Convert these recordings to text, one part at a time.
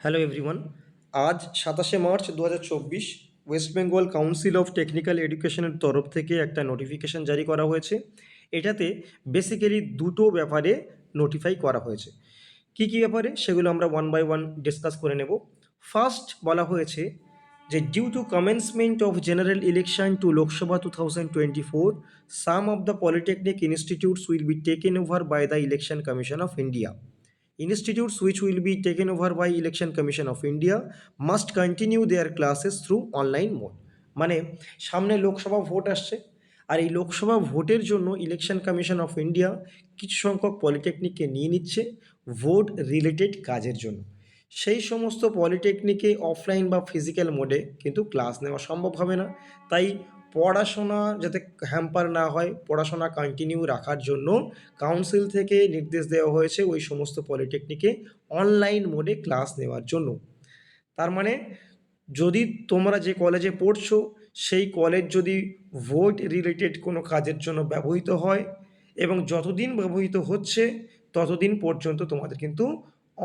Hello everyone. আজ 27শে March 2024 West Bengal Council of Technical এডুকেশনের তরফ থেকে একটা নোটিফিকেশন জারি করা হয়েছে। এটাতে বেসিক্যালি দুটো ব্যাপারে নোটিফাই করা হয়েছে। কি কি ব্যাপারে সেগুলো আমরা ওয়ান বাই ওয়ান ডিসকাস করে নেব। ফার্স্ট বলা হয়েছে যে due to commencement of general election to Lok Sabha 2024 some of the polytechnic institutes will be taken over by the election commission of India. Institutes which will be taken over by Election Commission of India must continue their classes through online mode. মানে সামনে Lok Sabha vote আসছে, আর এই লোকসভা ভোটের জন্য election commission of India কিছু সংখ্যক পলিটেকনিককে নিয়ে নিচ্ছে ভোট রিলেটেড কাজের জন্য। সেই সমস্ত পলিটেকনিকে অফলাইন বা ফিজিক্যাল মোডে কিন্তু ক্লাস নেওয়া সম্ভব হবে না। তাই পড়াশোনা যাতে হ্যাম্পার না হয়, পড়াশোনা কন্টিনিউ রাখার জন্য কাউন্সিল থেকে নির্দেশ দেওয়া হয়েছে ওই সমস্ত পলিটেকনিকে অনলাইন মোডে ক্লাস নেওয়ার জন্য। তার মানে যদি তোমরা যে কলেজে পড়ছো সেই কলেজ যদি ভোট রিলেটেড কোনো কাজের জন্য ব্যবহৃত হয় এবং যতদিন ব্যবহৃত হচ্ছে ততদিন পর্যন্ত তোমাদের কিন্তু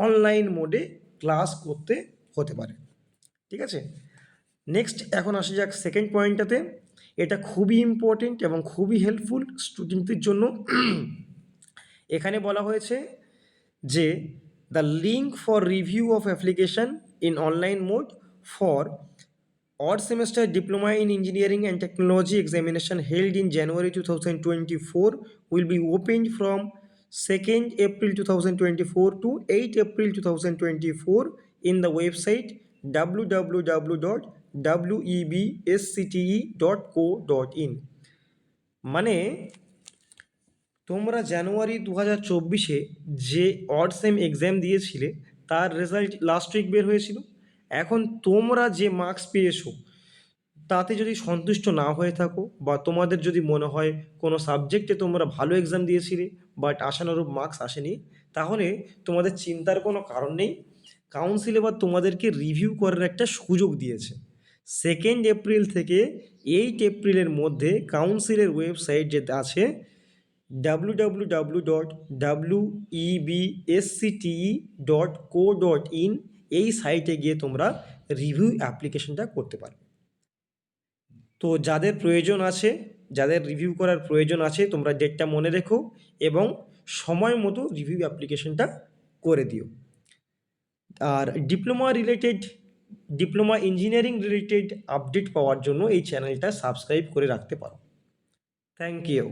অনলাইন মোডে ক্লাস করতে হতে পারে। ঠিক আছে, নেক্সট এখন আসা যাক সেকেন্ড পয়েন্টটাতে। এটা খুবই ইম্পর্টেন্ট এবং খুবই হেল্পফুল স্টুডেন্টদের জন্য। এখানে বলা হয়েছে যে the link for review of application in online mode for odd semester diploma in engineering and technology examination held in January 2024 will be opened from 2nd April 2024 to 8 April 2024 in the website www.webscte.co.in. মানে তোমরা জানুয়ারি 2024-এ যে odd same exam দিয়েছিলে তার result last week বের হয়েছিল। এখন তোমরা যে মার্কস পেয়েছো তাতে যদি সন্তুষ্ট না হয়ে থাকো বা তোমাদের যদি মনে হয় কোনো সাবজেক্টে তোমরা ভালো এক্সাম দিয়েছিলে বাট আশানুরূপ মার্কস আসেনি, তাহলে তোমাদের চিন্তার কোনো কারণ নেই। কাউন্সিল এবার তোমাদেরকে রিভিউ করার একটা সুযোগ দিয়েছে। 2nd এপ্রিল থেকে 8 এপ্রিলের মধ্যে কাউন্সিলের ওয়েবসাইট যেটা আছে www.webscte.co.in, এই সাইটে গিয়ে তোমরা রিভিউ অ্যাপ্লিকেশনটা করতে পারো। তো যাদের প্রয়োজন আছে, যাদের রিভিউ করার প্রয়োজন আছে, তোমরা ডেটটা মনে রেখো এবং সময় মতো রিভিউ অ্যাপ্লিকেশনটা করে দিও। আর ডিপ্লোমা ইঞ্জিনিয়ারিং রিলেটেড আপডেট পাওয়ার জন্য এই চ্যানেলটা সাবস্ক্রাইব করে রাখতে পারো। Thank you.